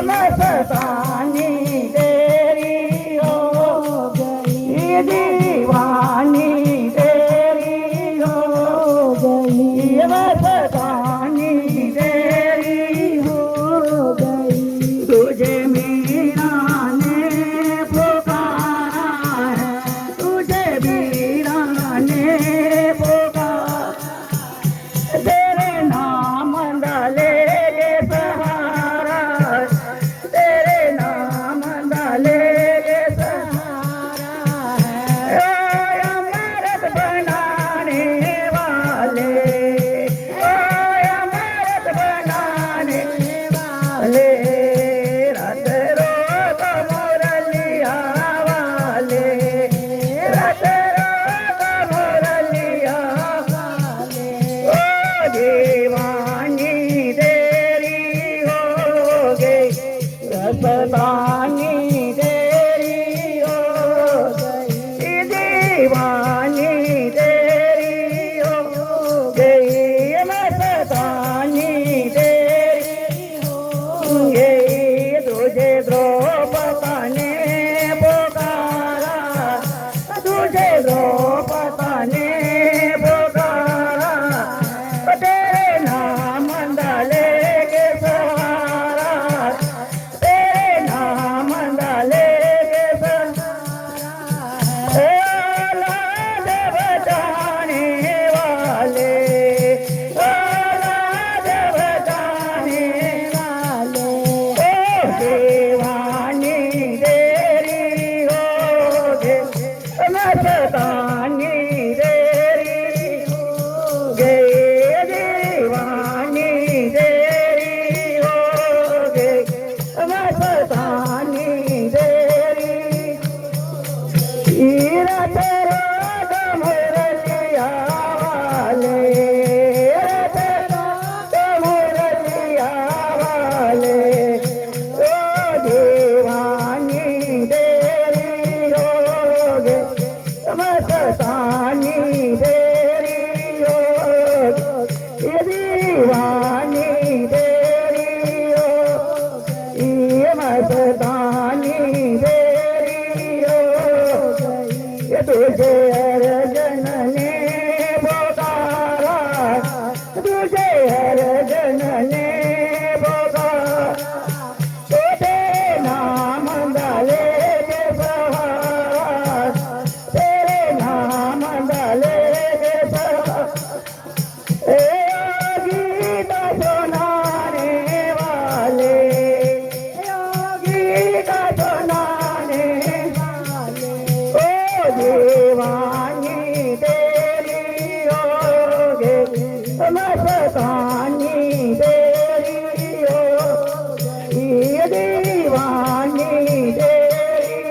मस्तानी तेरी हो गई, दीवानी तेरी हो गई, मस्तानी तेरी हो गई। तुझे मीरा ने पुकारा है, तुझे मीरा ने पुकारा, तेरे नाम डाले गे सहारा, तेरे नाम डाले गे सहारा है। ओ अमृत बनाने वाले, ओ अमृत बनाने वाले, रत रोग मुरलिया वाले, रत रोग मुरलिया वाले। ओ दीवानी तेरी हो गई, मस्तानी तेरी हो गई, दीवानी तेरी हो गई, मस्तानी तेरी हो गई। तुझे द्रौपदी ने पुकारा, तुझे द्रौपदी ने पुकारा, तेरे नाम डाले के सहारा, तेरे नाम डाले के सहारा। औलाद बचाने वाले, औलाद बचाने वाले, ओ दीवानी तेरी हो गई, मस्तानी तेरी हो गई, दीवानी तेरी हो गई, मस्तानी तेरी। रत रोग मुरलिया वाले, रत रोग मुरलिया वाले, ओ दीवानी तेरी हो गई, मस्तानी तेरी हो गई, दीवानी तेरी हो गई, मस्तानी तेरी हो गई। तुझे अर्जुन ने पुकारा, तुझे अर्जुन ने पुकारा, तो तेरे नाम डाले के सहारा, तेरे नाम डाले के सहारा। गीत सुनाने वाले, गीत सुनाने वाले, ओ दीवानी तेरी हो गई, मस्तानी तेरी हो गई, दीवानी तेरी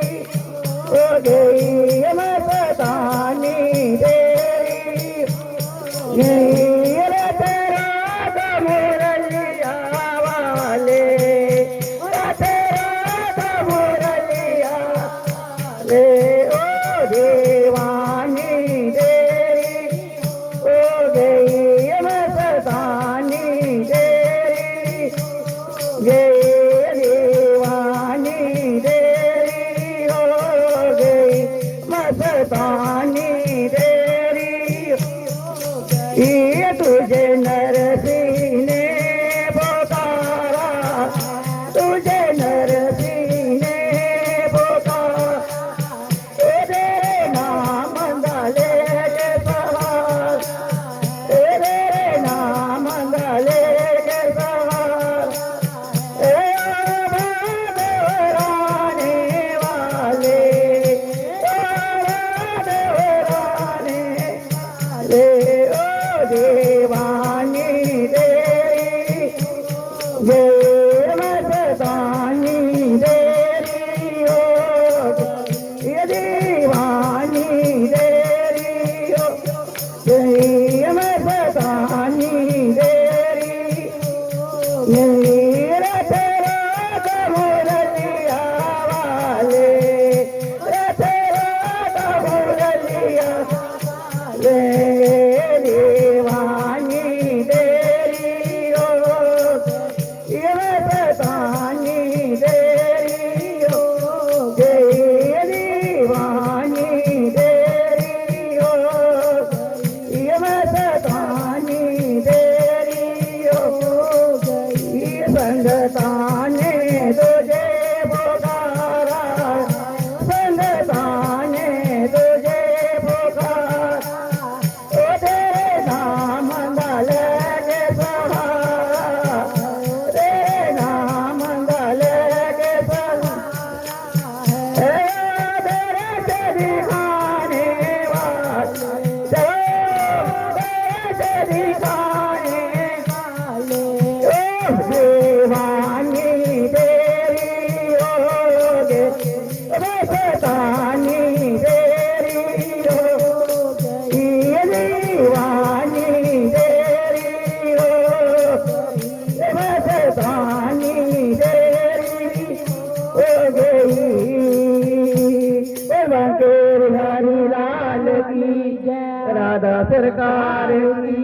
हो गई, मस्तानी तेरी हो गई। रत रोग मुरलिया वाले, रत रोग मुरलिया वाले, ओ दीवानी तेरी हो गई, मस्तानी तेरी हो गई, दीवानी तेरी हो गई, मस्तानी तेरी हो गई। तुझे नरसिंह ने पुकारा, तुझे नरसिंह ने पुकारा, तेरे नाम डाले के सहारा, तेरे नाम डाले के सहारा। देवराने वाले, देवराने वाले, ओ दीवानी तेरी जय, मस्तानी तेरी हो गई, दीवानी तेरी हो गई, मस्तानी तेरी हो गई। रत रोग मुरलिया वाले, रत रोग मुरलिया वाले, दीवानी तेरी हो गई, मस्तानी सरकार की